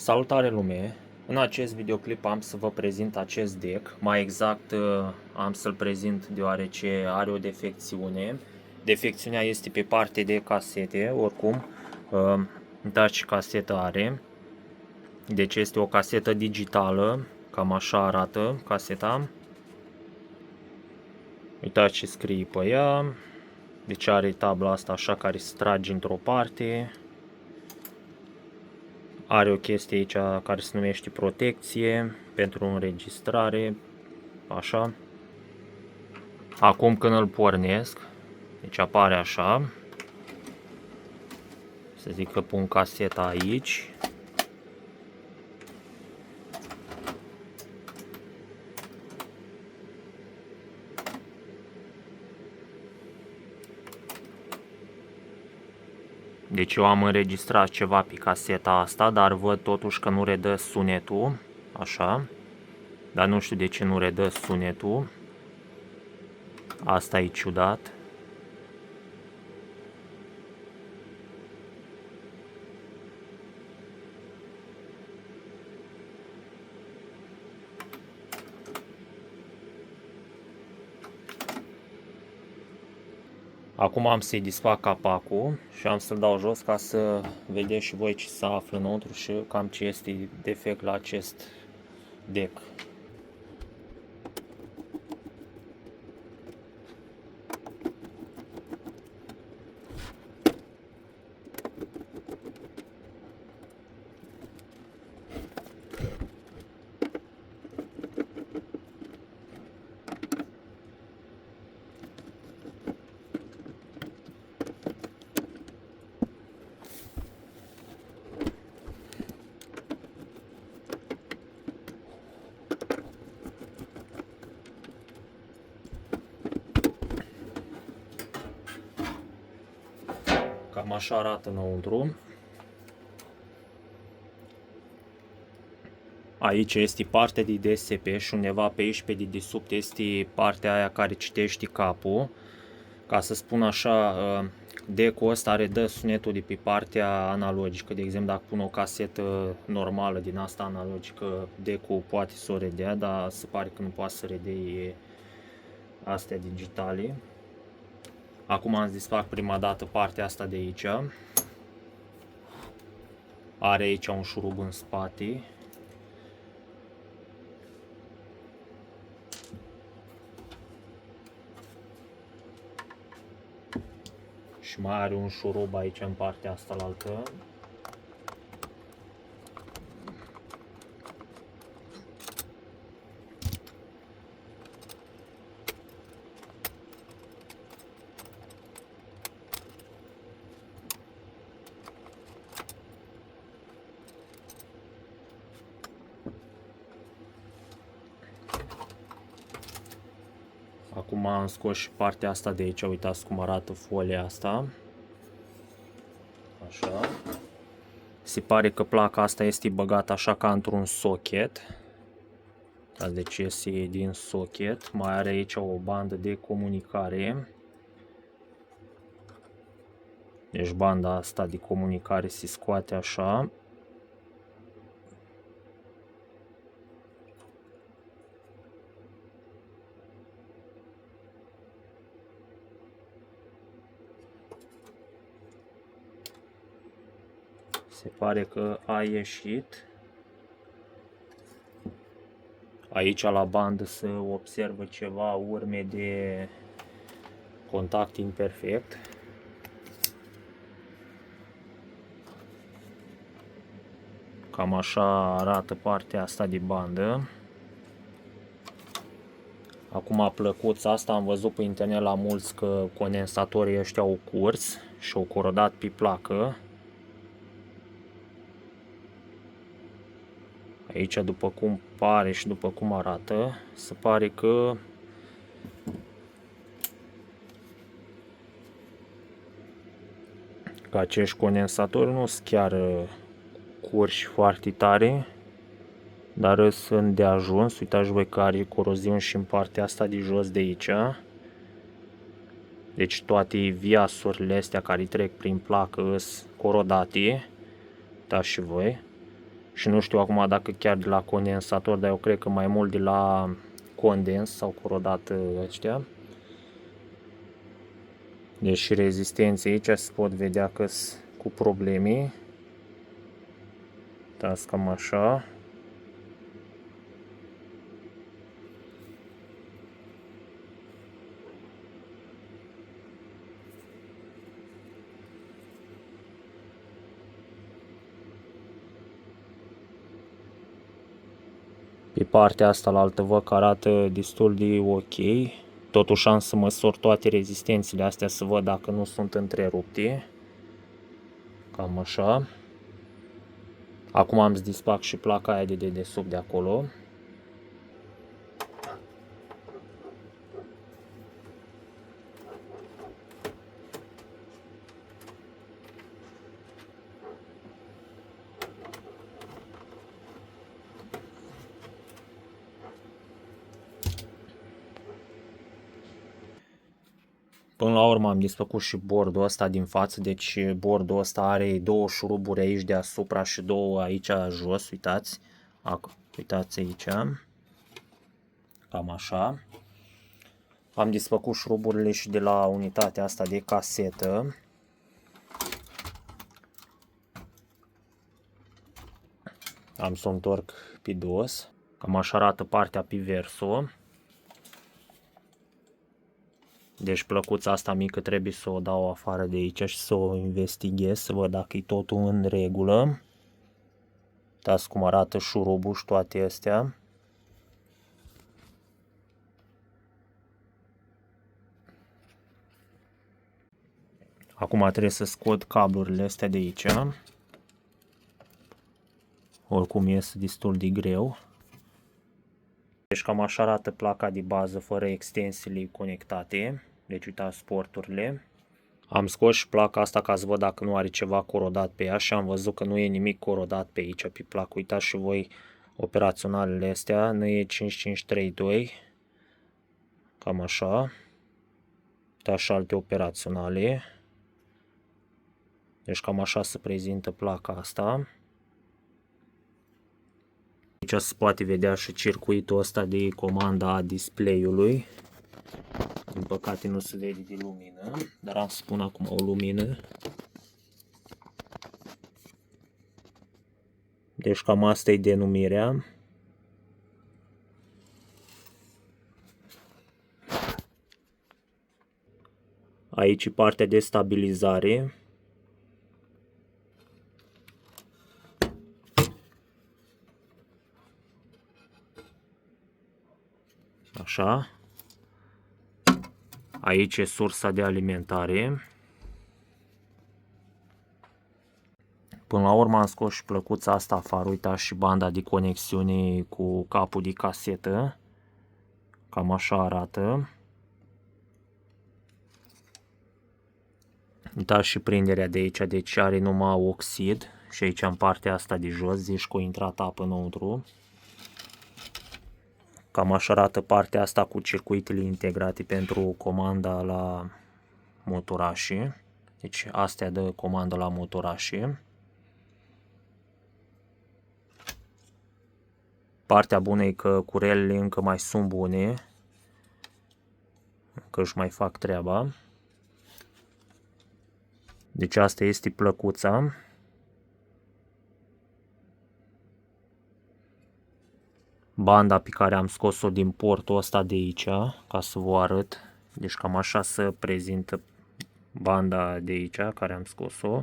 Salutare lume! În acest videoclip am să vă prezint acest deck, mai exact am să-l prezint deoarece are o defecțiune. Defecțiunea este pe partea de casete, oricum, uitați ce casetă are. Deci este o casetă digitală, cam așa arată caseta. Uitați ce scrie pe ea, deci are tabla asta așa care se trage într-o parte. Are o chestie aici care se numește protecție pentru înregistrare, așa. Acum când îl pornesc, deci apare așa. Să zic că pun caseta aici. Deci eu am înregistrat ceva pe caseta asta, dar văd totuși că nu redă sunetul, așa. Dar nu știu de ce nu redă sunetul. Asta e ciudat. Acum am să-i disfac capacul și am să-l dau jos ca să vedeți și voi ce se află înăuntru și cam ce este defect la acest deck. Cam așa arată înăuntru. Aici este partea de DSP și undeva pe aici pe dedesubt este partea aia care citește capul. Ca să spun așa, deck-ul ăsta redă sunetul de pe partea analogică. De exemplu, dacă pun o casetă normală din asta analogică, deck-ul poate să o redea, dar se pare că nu poate să redea astea digitale. Acum am să desfac prima dată partea asta de aici. Are aici un șurub în spate. Și mai are un șurub aici în partea asta la altă. Acum am scos și partea asta de aici, uitați cum arată folia asta. Așa. Se pare că placa asta este băgată așa ca într-un socket. Deci iese din socket. Mai are aici o bandă de comunicare. Deci banda asta de comunicare se scoate așa. Se pare că a ieșit. Aici la bandă se observă ceva urme de contact imperfect. Cam așa arată partea asta de bandă. Acum plăcuța asta, am văzut pe internet la mulți că condensatorii ăștia au curs și au corodat pe placă. Aici, după cum pare și după cum arată, se pare că acești condensatori nu sunt chiar curși foarte tare, dar sunt de ajuns. Uitați voi că are coroziune și în partea asta de jos de aici. Deci toate viasurile astea care trec prin placă sunt corodate. Uitați și voi. Și nu știu acum dacă chiar de la condensator, dar eu cred că mai mult de la condens s-au corodat ăștia. Deci și rezistențe aici se pot vedea că sunt cu probleme. Uitați cam așa. Pe partea asta la altă văd că arată destul de ok. Totuși am să măsor toate rezistențele astea să văd dacă nu sunt întrerupte. Cam așa. Acum am să dispac și placa aia de dedesubt de acolo. Până la urmă am desfăcut și bordul ăsta din față, deci bordul ăsta are două șuruburi aici deasupra și două aici jos, uitați. Uitați aici, cam așa. Am desfăcut șuruburile și de la unitatea asta de casetă. Am să o întorc pe dos. Cam așa arată partea pe verso. Deci plăcuța asta mică trebuie să o dau afară de aici și să o investighez, să văd dacă e totul în regulă. Uitați cum arată șurubul și toate astea. Acum trebuie să scot cablurile astea de aici. Oricum ies destul de greu. Deci cam așa arată placa de bază fără extensiile conectate. Deci uitați porturile. Am scos și placa asta ca să văd dacă nu are ceva corodat pe ea și am văzut că nu e nimic corodat pe aici pe placă. Uitați și voi operaționalele astea. NE5532. Cam așa. Uitați și alte operaționale. Deci cam așa se prezintă placa asta. Aici se poate vedea și circuitul ăsta de comanda a display-ului. Din păcate nu se vede de lumină, dar am să pun acum o lumină. Deci cam asta e denumirea. Aici e partea de stabilizare. Așa. Aici e sursa de alimentare. Până la urmă am scos și plăcuța asta afară. Uitați și banda de conexiune cu capul de casetă. Cam așa arată. Uitați și prinderea de aici, deci are numai oxid. Și aici în partea asta de jos, zici că a intrat apă înăuntru. Cam așa arată partea asta cu circuitele integrate pentru comanda la motorașe. Deci astea dă comandă la motorașe. Partea bună e că curelele încă mai sunt bune. Încă își mai fac treaba. Deci asta este plăcuța. Banda pe care am scos-o din portul ăsta de aici, ca să vă arăt. Deci cam așa se prezintă banda de aici, care am scos-o.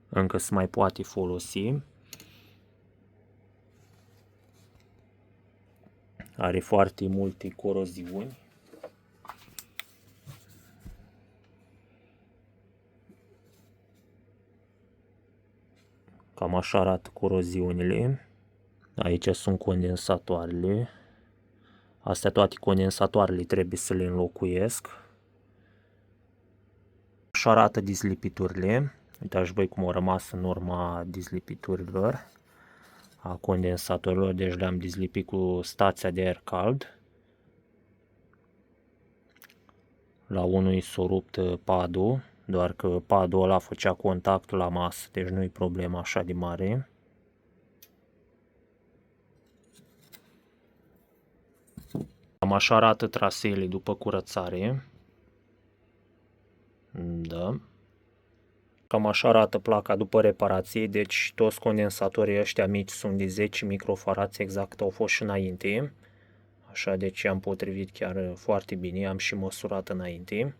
Încă se mai poate folosi. Are foarte multe coroziuni. Cam așa arată coroziunile. Aici sunt condensatoarele. Astea toate condensatoarele trebuie să le înlocuiesc. Așa arată dizlipiturile. Uitați voi cum au rămas în urma dizlipiturilor a condensatorilor. Deci le-am dizlipit cu stația de aer cald. La unul i s-a rupt padul, doar că padul ăla făcea contactul la masă, deci nu e problema așa de mare. Cam așa arată traseele după curățare. Da. Cam așa arată placa după reparație, deci toți condensatorii ăștia mici sunt de 10 microfarați exact, au fost și înainte. Așa, deci am potrivit chiar foarte bine, am și măsurat înainte.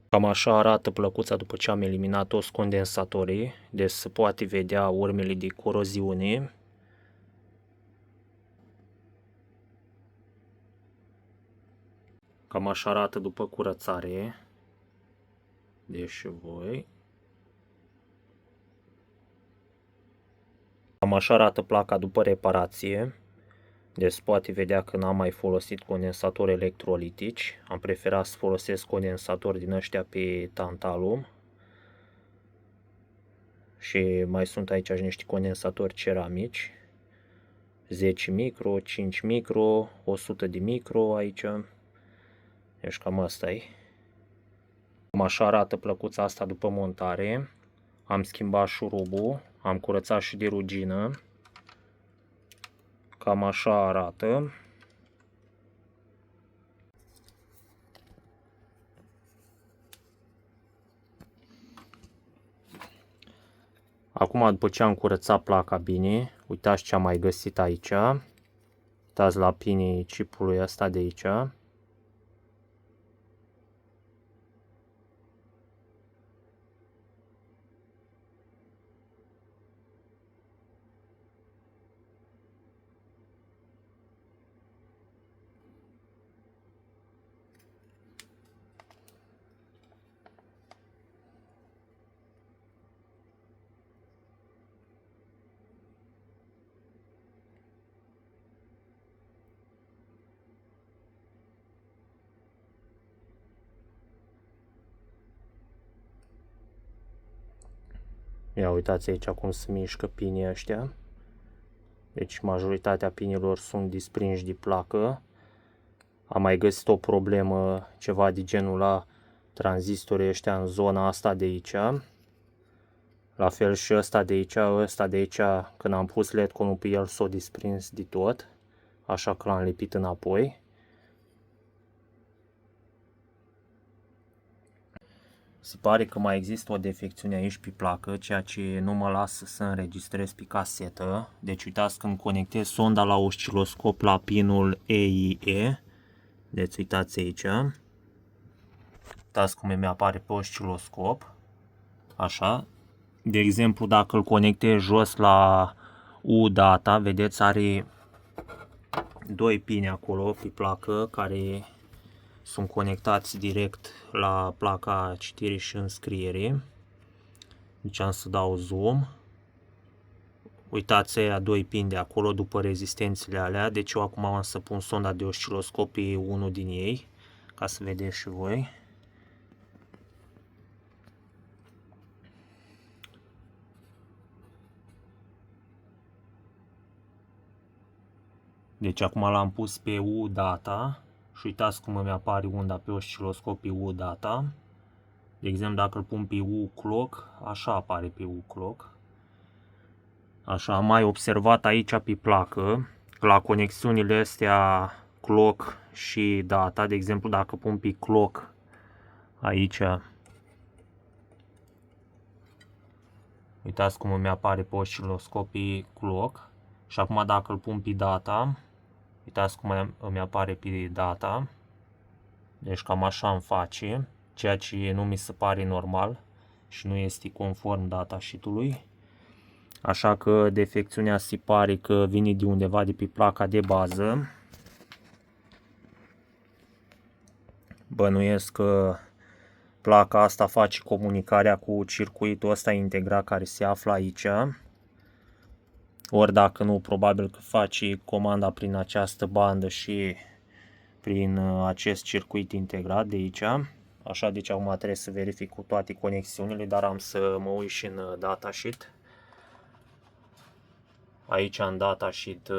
Cam așa arată plăcuța după ce am eliminat toți condensatorii, deci se poate vedea urmele de coroziune. Cam așa arată după curățare. Deci voi. Cam așa arată placa după reparație. Deci se poate vedea că n-am mai folosit condensatori electrolitici. Am preferat să folosesc condensatori din ăștia pe tantalum. Și mai sunt aici și niște condensatori ceramici. 10 micro, 5 micro, 100 de micro aici. Deci cam asta e. Cam așa arată plăcuța asta după montare. Am schimbat șurubul, am curățat și de rugină. Cam așa arată. Acum, după ce am curățat placa bine, uitați ce am mai găsit aici. Uitați la pinii chipului ăsta de aici. Ia uitați aici cum se mișcă pinii ăștia. Deci majoritatea pinilor sunt desprinși de placă. Am mai găsit o problemă, ceva de genul la tranzistorii ăștia în zona asta de aici. La fel și ăsta de aici, când am pus LED-conul pe el s-a desprins de tot. Așa că l-am lipit înapoi. Se pare că mai există o defecțiune aici pe placă, ceea ce nu mă lasă să înregistrez pe casetă. Deci uitați, când conectez sonda la osciloscop la pinul EIE, deci uitați aici, uitați cum mi apare pe osciloscop, așa. De exemplu, dacă îl conectez jos la U-data, vedeți, are doi pini acolo pe placă care sunt conectați direct la placa citirii și înscrierii. Deci am să dau zoom. Uitați aia doi pini de acolo după rezistențele alea. Deci eu acum am să pun sonda de osciloscop pe unul din ei, ca să vedeți și voi. Deci acum l-am pus pe U-data și uitați cum îmi apare unda pe osciloscop pe U-data. De exemplu, dacă îl pun pe U-clock, așa apare pe U-clock. Așa, am mai observat aici pe placă, la conexiunile astea clock și data, de exemplu, dacă pun pe clock aici, uitați cum îmi apare pe osciloscop pe clock. Și acum dacă îl pun pe data, uitați cum îmi apare pe data. Deci cam așa îmi face, ceea ce nu mi se pare normal și nu este conform datasheet-ului. Așa că defecțiunea se pare că vine de undeva de pe placa de bază. Bănuiesc că placa asta face comunicarea cu circuitul ăsta integrat care se află aici. Ori dacă nu, probabil că face comanda prin această bandă și prin acest circuit integrat de aici. Așa, deci acum trebuie să verific cu toate conexiunile, dar am să mă uit și în datasheet. Aici în datasheet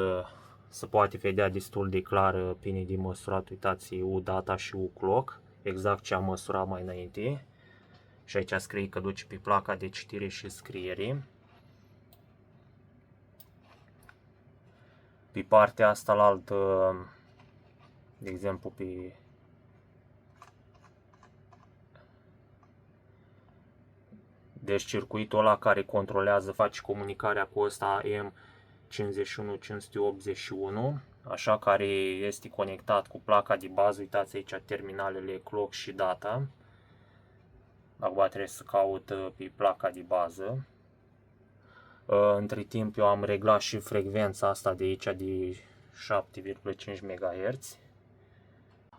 se poate vedea destul de clar pinii de măsurat, uitați, U-data și U-clock, exact ce am măsurat mai înainte. Și aici scrie că duce pe placa de citire și scriere. Pe partea asta la altă, de exemplu pe deci circuitul ăla care controlează, face comunicarea cu ăsta AM51581, așa, care este conectat cu placa de bază. Uitați aici terminalele clock și data. Acum trebuie să caut pe placa de bază. Între timp eu am reglat și frecvența asta de aici de 7,5 MHz.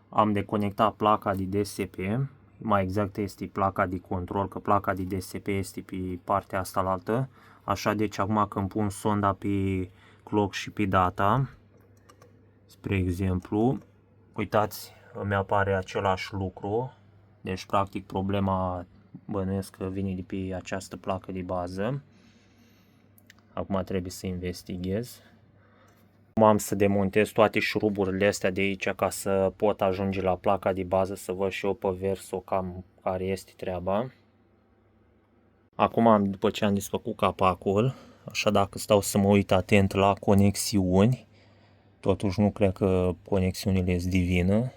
Am deconectat placa de DSP, mai exact este placa de control, că placa de DSP este pe partea asta la altă. Așa, deci acum când pun sonda pe clock și pe data, spre exemplu, uitați, îmi apare același lucru. Deci practic problema, bănuiesc că vine de pe această placă de bază. Acum trebuie să investighez. Acum am să demontez toate șuruburile astea de aici ca să pot ajunge la placa de bază, să văd și eu pe verso cam care este treaba. Acum, după ce am desfăcut capacul, așa, dacă stau să mă uit atent la conexiuni, totuși nu cred că conexiunile sunt divină.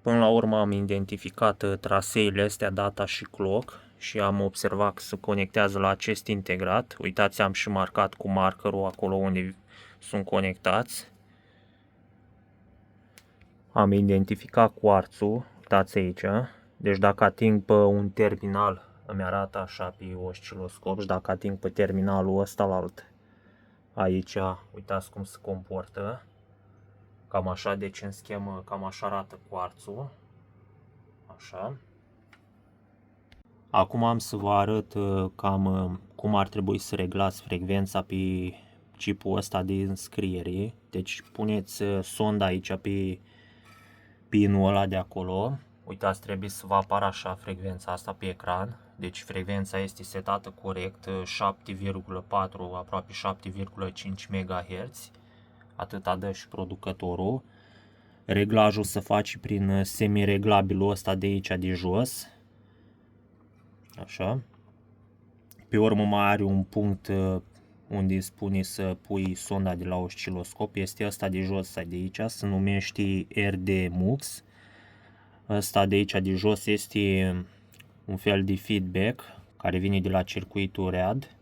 Până la urmă am identificat traseele astea, data și clock, și am observat că se conectează la acest integrat. Uitați, am și marcat cu markerul acolo unde sunt conectați. Am identificat cuarțul, uitați aici. Deci dacă ating pe un terminal, îmi arată așa pe osciloscop, și dacă ating pe terminalul ăsta la alt, aici, uitați cum se comportă. Cam așa, deci în schemă cam așa arată cuarțul. Așa. Acum am să vă arăt cam cum ar trebui să reglați frecvența pe chipul ăsta de înscriere. Deci puneți sonda aici pe pinul ăla de acolo. Uitați, trebuie să vă apară așa frecvența asta pe ecran. Deci frecvența este setată corect, 7,4, aproape 7,5 MHz. Atâta dă și producătorul. Reglajul se face prin semireglabilul ăsta de aici de jos. Așa. Pe urmă mai are un punct unde spune să pui sonda de la osciloscop. Este ăsta de jos sau de aici, se numește RD-MUX. Ăsta de aici de jos este un fel de feedback care vine de la circuitul RAD.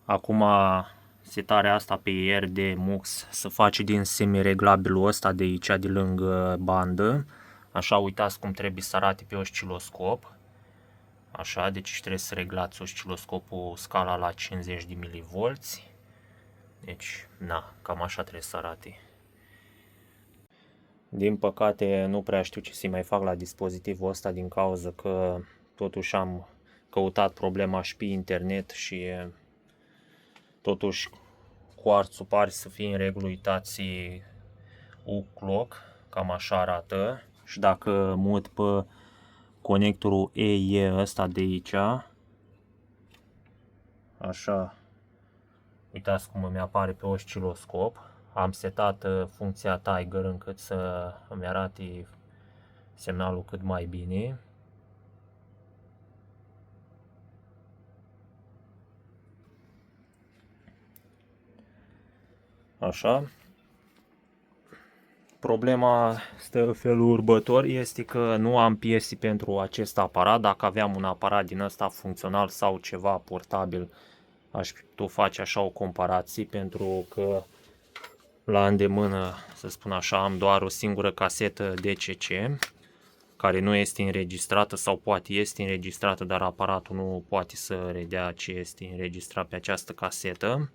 Acum setarea asta pe RD-MUX se face din semireglabilul ăsta de aici, de lângă bandă. Așa, uitați cum trebuie să arate pe osciloscop. Așa, deci trebuie să reglați osciloscopul scala la 50 de mV. Deci, na, cam așa trebuie să arate. Din păcate, nu prea știu ce să mai fac la dispozitivul ăsta din cauza că totuși am căutat problema și pe internet și totuși cuarțul pare să fie în regulă. Uitați, U-Clock, cam așa arată. Și dacă mut pe conectorul EE ăsta de aici, așa, uitați cum îmi apare pe osciloscop. Am setat funcția Tiger încât să îmi arate semnalul cât mai bine. Așa. Problema stă în felul următor, este că nu am piese pentru acest aparat. Dacă aveam un aparat din ăsta funcțional sau ceva portabil, aș putea face așa o comparație, pentru că la îndemână, să spun așa, am doar o singură casetă DCC care nu este înregistrată, sau poate este înregistrată, dar aparatul nu poate să redea ce este înregistrat pe această casetă.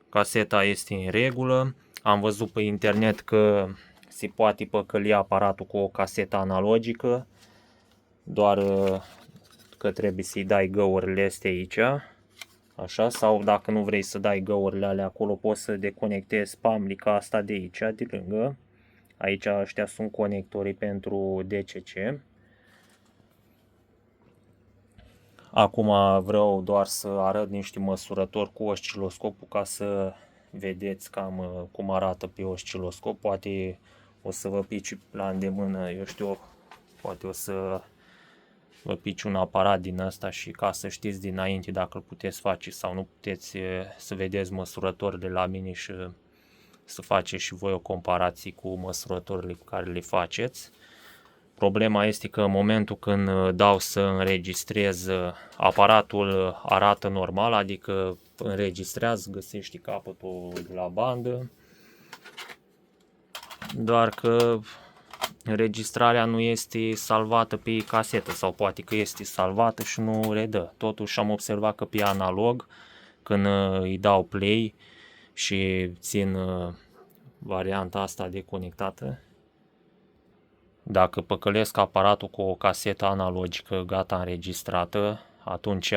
Caseta este în regulă. Am văzut pe internet că se poate păcăli aparatul cu o casetă analogică, doar că trebuie să-i dai găurile astea aici. Așa, sau dacă nu vrei să dai găurile alea acolo, poți să deconectezi pamlica asta de aici, de lângă. Aici ăștia sunt conectorii pentru DCC. Acum vreau doar să arăt niște măsurători cu osciloscopul ca să vedeți cam cum arată pe osciloscop. Poate o să vă pici la îndemână, eu știu, poate o să vă pici un aparat din ăsta și ca să știți dinainte dacă îl puteți face sau nu puteți, să vedeți măsurători de la mine și să faceți și voi o comparație cu măsurătorile pe care le faceți. Problema este că în momentul când dau să înregistrez, aparatul arată normal, adică înregistrează, găsește capătul de la bandă, doar că înregistrarea nu este salvată pe casetă sau poate că este salvată și nu redă. Totuși am observat că pe analog, când îi dau play și țin varianta asta deconectată, dacă păcălesc aparatul cu o casetă analogică gata înregistrată, atunci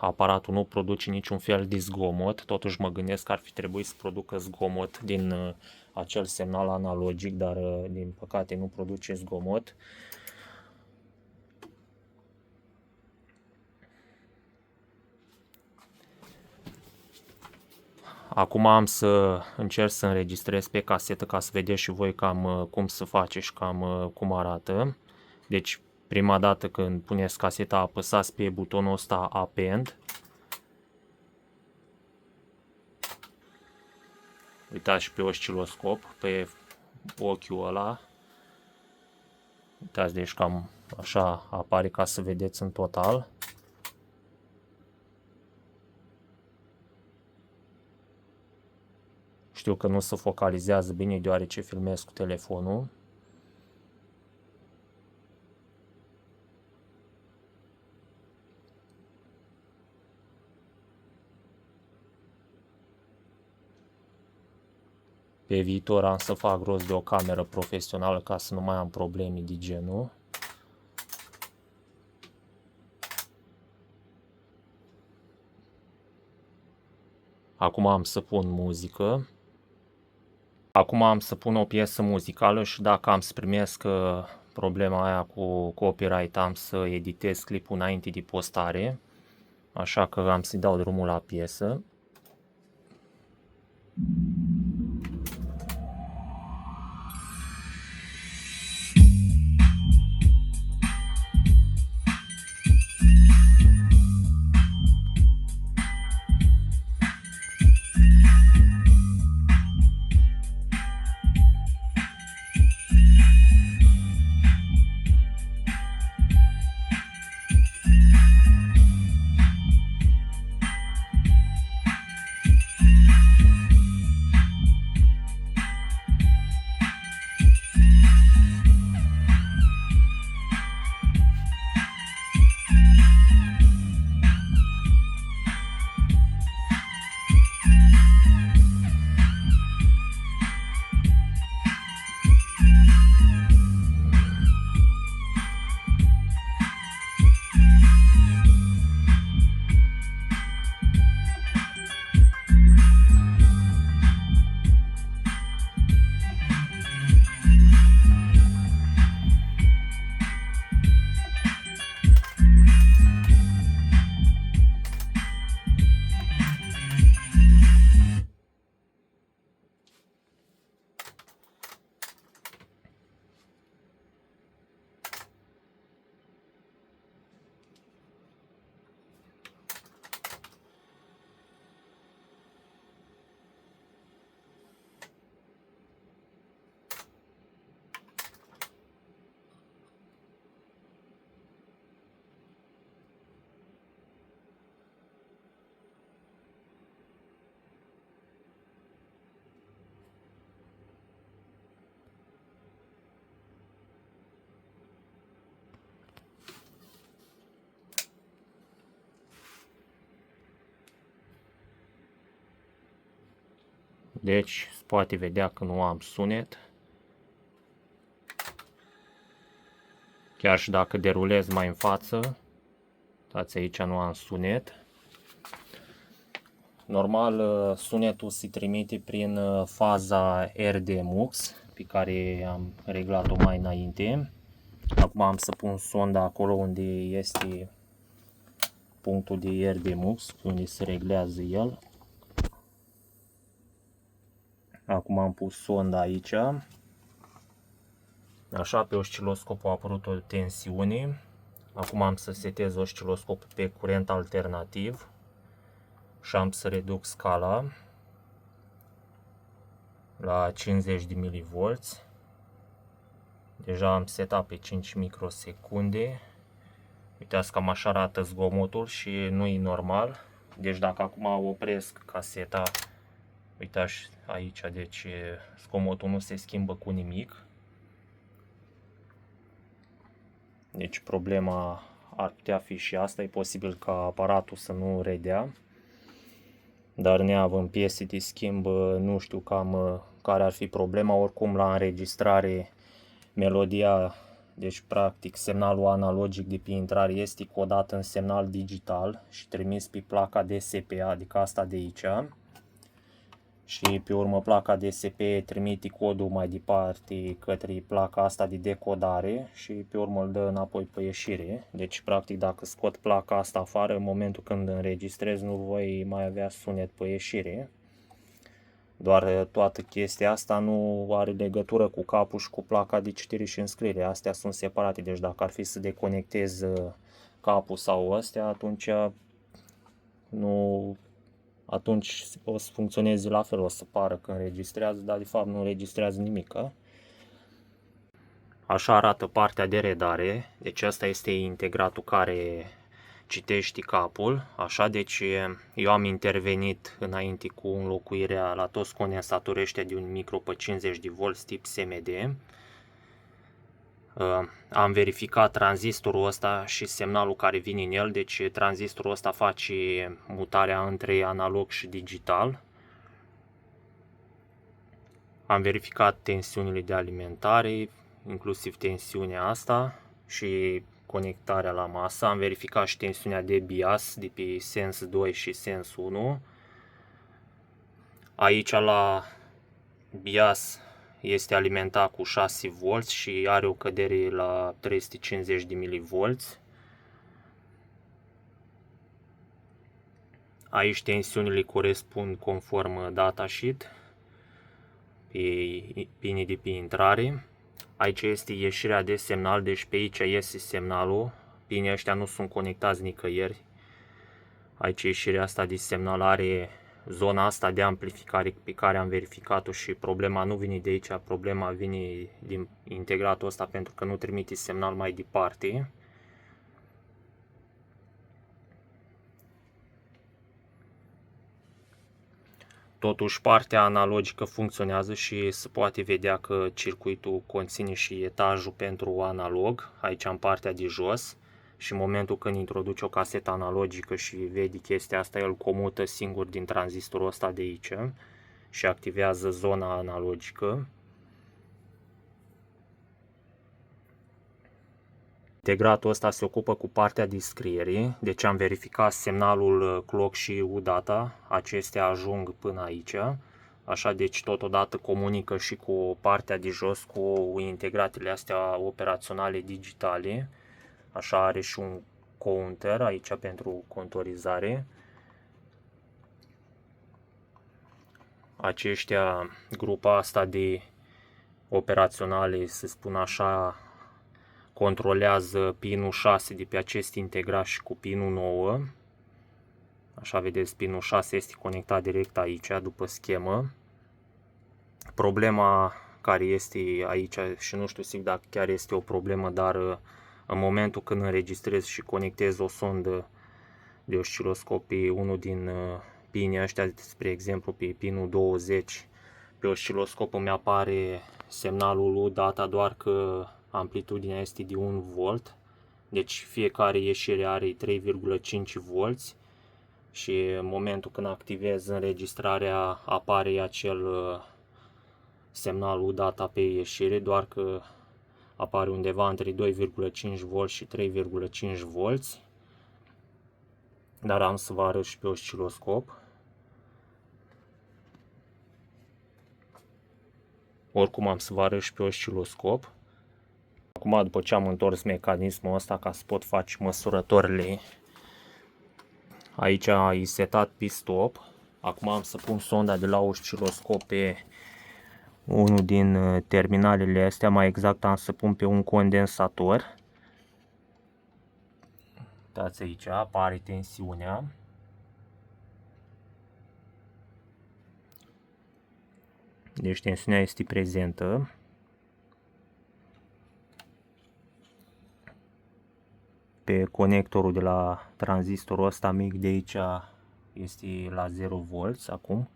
aparatul nu produce niciun fel de zgomot. Totuși mă gândesc că ar fi trebuit să producă zgomot din acel semnal analogic, dar din păcate nu produce zgomot. Acum am să încerc să înregistrez pe casetă ca să vedeți și voi cam cum se face și cam cum arată. Deci prima dată când puneți caseta, apăsați pe butonul ăsta Append. Uitați și pe osciloscop, pe ochiul ăla. Uitați, deci cam așa apare ca să vedeți în total. Știu că nu se focalizează bine deoarece filmez cu telefonul. Pe viitor am să fac rost de o cameră profesională ca să nu mai am probleme de genul. Acum am să pun muzică. Acum am să pun o piesă muzicală și dacă am să primesc problema aia cu copyright, am să editez clipul înainte de postare. Așa că am să-i dau drumul la piesă. Deci se poate vedea că nu am sunet. Chiar și dacă derulez mai în față, uitați, aici nu am sunet. Normal sunetul se trimite prin faza RDMux pe care am reglat-o mai înainte. Acum am să pun sonda acolo unde este punctul de RDMux, unde se reglează el. Acum am pus sonda aici. Așa, pe osciloscop a apărut o tensiune. Acum am să setez osciloscopul pe curent alternativ și am să reduc scala la 50 de mV. Deja am setat pe 5 microsecunde. Uitați, cam așa arată zgomotul și nu e normal. Deci dacă acum opresc caseta, uitați aici, deci zgomotul nu se schimbă cu nimic. Deci problema ar putea fi și asta, e posibil ca aparatul să nu redea. Dar neavând piese de schimb, nu știu cam care ar fi problema. Oricum la înregistrare melodia, deci practic semnalul analogic de pe intrare este codat în semnal digital și trimis pe placa DSP, adică asta de aici. Și pe urmă placa DSP trimite codul mai departe către placa asta de decodare și pe urmă îl dă înapoi pe ieșire. Deci practic dacă scot placa asta afară, în momentul când înregistrez nu voi mai avea sunet pe ieșire. Doar toată chestia asta nu are legătură cu capul și cu placa de citire și înscriere. Astea sunt separate, deci dacă ar fi să deconectez capul sau astea, atunci o să funcționeze la fel, o să pară că înregistrează, dar de fapt nu înregistrează nimic. Așa arată partea de redare, deci asta este integratul care citește capul, așa, deci eu am intervenit înainte cu înlocuirea la toți condensatorii ăștia de 1 micro pe 50 de volți tip SMD. Am verificat tranzistorul ăsta și semnalul care vine în el, deci tranzistorul ăsta face mutarea între analog și digital. Am verificat tensiunile de alimentare, inclusiv tensiunea asta și conectarea la masă. Am verificat și tensiunea de bias de pe sens 2 și sens 1. Aici la bias este alimentat cu 6V și are o cădere la 350 de mV. Aici tensiunile corespund conform datasheet pe pinii de pe intrare. Aici este ieșirea de semnal, deci pe aici iese semnalul. Pinii ăștia nu sunt conectați nicăieri. Aici ieșirea asta de semnal are zona asta de amplificare pe care am verificat-o și problema nu vine de aici, problema vine din integratul ăsta pentru că nu trimite semnal mai departe. Totuși partea analogică funcționează și se poate vedea că circuitul conține și etajul pentru analog, aici în partea de jos. Și în momentul când introduce o casetă analogică și vede chestia asta, el comută singur din tranzistorul ăsta de aici și activează zona analogică. Integratul ăsta se ocupă cu partea de scriere, deci am verificat semnalul clock și UData, acestea ajung până aici. Așa, deci totodată comunică și cu partea de jos, cu integratele astea operaționale digitale. Așa, are și un counter aici pentru contorizare. Aceștia, grupa asta de operaționale, să spun așa, controlează pinul 6 de pe acest integrat și cu pinul 9. Așa, vedeți, pinul 6 este conectat direct aici, după schemă. Problema care este aici, și nu știu sigur dacă chiar este o problemă, dar în momentul când înregistrez și conectez o sondă de osciloscop pe unul din pinii ăștia, spre exemplu pe pinul 20, pe osciloscop îmi apare semnalul UData, doar că amplitudinea este de 1 volt, deci fiecare ieșire are 3,5 volți și în momentul când activez înregistrarea apare acel semnal UData pe ieșire, doar că apare undeva între 2,5 volți și 3,5 volți. Dar am să vă arăt și pe osciloscop. Oricum am să vă arăt și pe osciloscop. Acum, după ce am întors mecanismul ăsta ca să pot face măsurătorile, aici e setat pe stop. Acum am să pun sonda de la osciloscop pe unul din terminalele astea, mai exact am să pun pe un condensator. Uitați aici, apare tensiunea. Deci tensiunea este prezentă. Pe conectorul de la tranzistorul ăsta mic de aici este la 0V acum.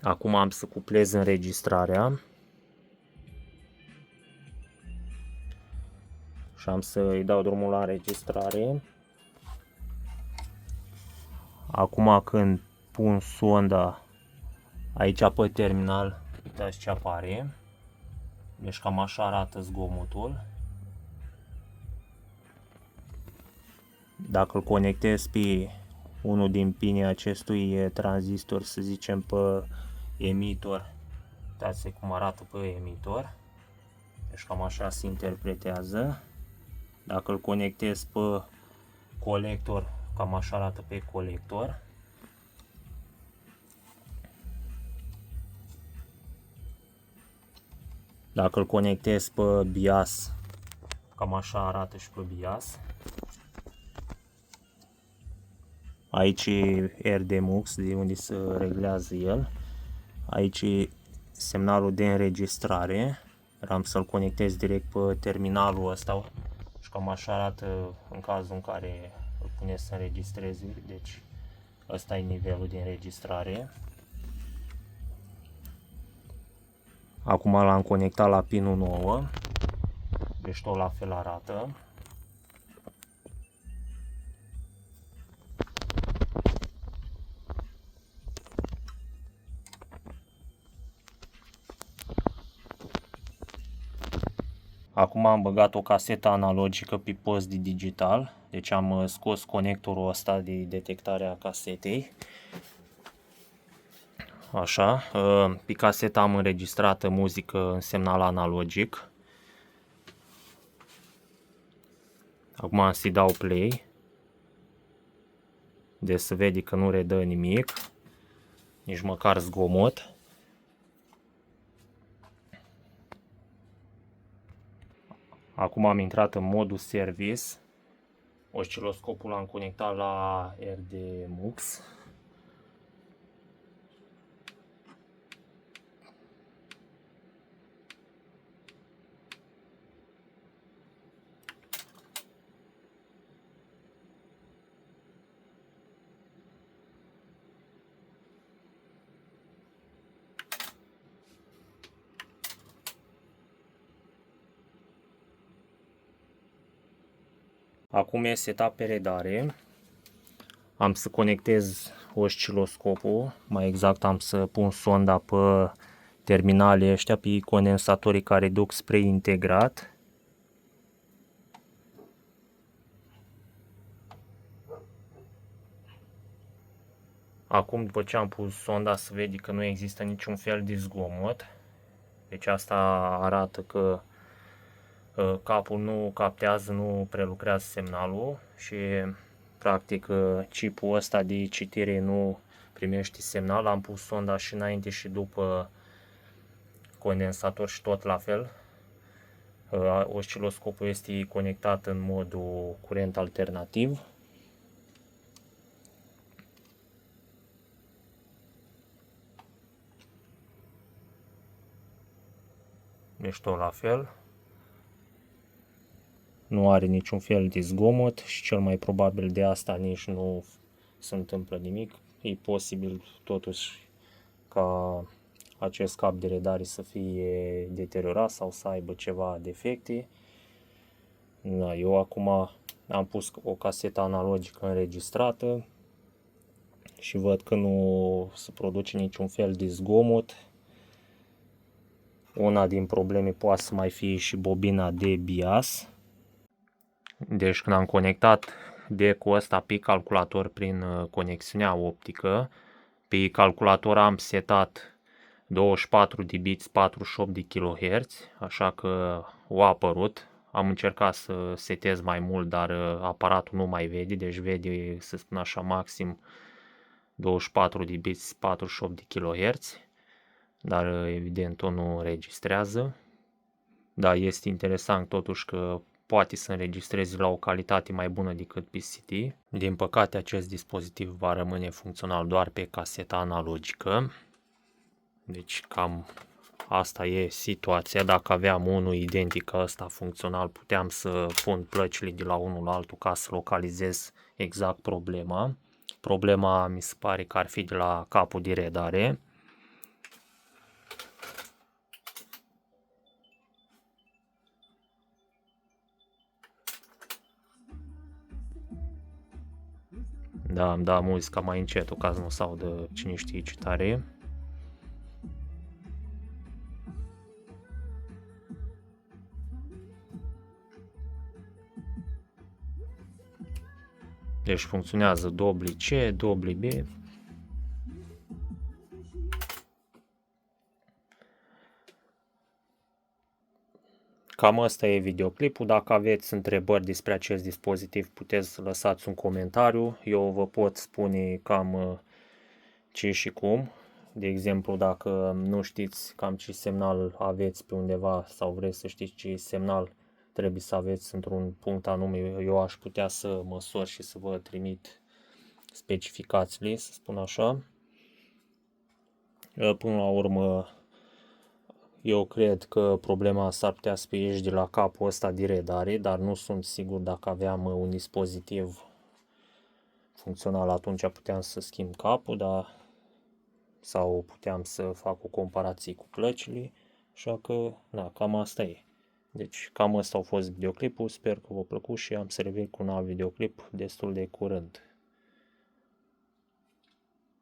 Acum am să cuplez înregistrarea și am să îi dau drumul la înregistrare. Acum când pun sonda aici pe terminal, uitați ce apare. Deci cam așa arată zgomotul. Dacă îl conectez pe unul din pinii acestui tranzistor, să zicem pe emitor, uitați cum arată pe emitor. Deci cam așa se interpretează. Dacă îl conectez pe colector, cam așa arată pe colector. Dacă îl conectez pe bias, cam așa arată și pe bias. Aici e RDMux, de unde se reglează el. Aici e semnalul de înregistrare. Am să-l conectez direct pe terminalul ăsta și cam așa arată în cazul în care îl puneți să înregistreze. Deci ăsta e nivelul de înregistrare. Acum l-am conectat la pinul 9. Deci tot la fel arată. Acum am băgat o casetă analogică pe post de digital, deci am scos conectorul ăsta de detectare a casetei. Așa, pe casetă am înregistrată muzică în semnal analogic. Acum am să-i dau play. Deci se vede că nu redă nimic, nici măcar zgomot. Acum am intrat în modul service. Osciloscopul l-am conectat la RDMux. Acum e setat pe redare. Am să conectez osciloscopul, mai exact am să pun sonda pe terminalele ăștia, pe condensatorii care duc spre integrat. Acum, după ce am pus sonda, se vede că nu există niciun fel de zgomot. Deci asta arată că capul nu captează, nu prelucrează semnalul și practic chipul ăsta de citire nu primește semnal. Am pus sonda și înainte și după condensator și tot la fel. Osciloscopul este conectat în modul curent alternativ. Deci tot la fel. Nu are niciun fel de zgomot și cel mai probabil de asta nici nu se întâmplă nimic. E posibil totuși ca acest cap de redare să fie deteriorat sau să aibă ceva defecte. Da, eu acum am pus o casetă analogică înregistrată și văd că nu se produce niciun fel de zgomot. Una din probleme poate să mai fie și bobina de bias. Deci când am conectat DEC-ul ăsta pe calculator prin conexiunea optică, pe calculator am setat 24 de bits, 48 de kHz, așa că a apărut. Am încercat să setez mai mult, dar aparatul nu mai vede, deci vede, să spun așa, maxim 24 de bits, 48 de kHz, dar evident o nu înregistrează. Da, este interesant totuși că poate să înregistreze la o calitate mai bună decât PCT. Din păcate, acest dispozitiv va rămâne funcțional doar pe caseta analogică. Deci cam asta e situația. Dacă aveam unul identic ca ăsta funcțional, puteam să pun plăcile de la unul la altul ca să localizez exact problema. Problema mi se pare că ar fi de la capul de redare. Da, îmi da muzica mai încet ca să nu se audă cine știe ce tare. Deci funcționează dubli C, dubli B. Cam asta e videoclipul. Dacă aveți întrebări despre acest dispozitiv, puteți să lăsați un comentariu. Eu vă pot spune cam ce și cum. De exemplu, dacă nu știți cam ce semnal aveți pe undeva sau vreți să știți ce semnal trebuie să aveți într-un punct anume, eu aș putea să măsor și să vă trimit specificațiile, să spun așa. Până la urmă, eu cred că problema s-ar putea să fie de la capul ăsta de redare, dar nu sunt sigur dacă aveam un dispozitiv funcțional, atunci puteam să schimb capul, dar sau puteam să fac o comparație cu plăcile, așa că, da, cam asta e. Deci, cam asta a fost videoclipul, sper că v-a plăcut și am să revin cu un alt videoclip destul de curând.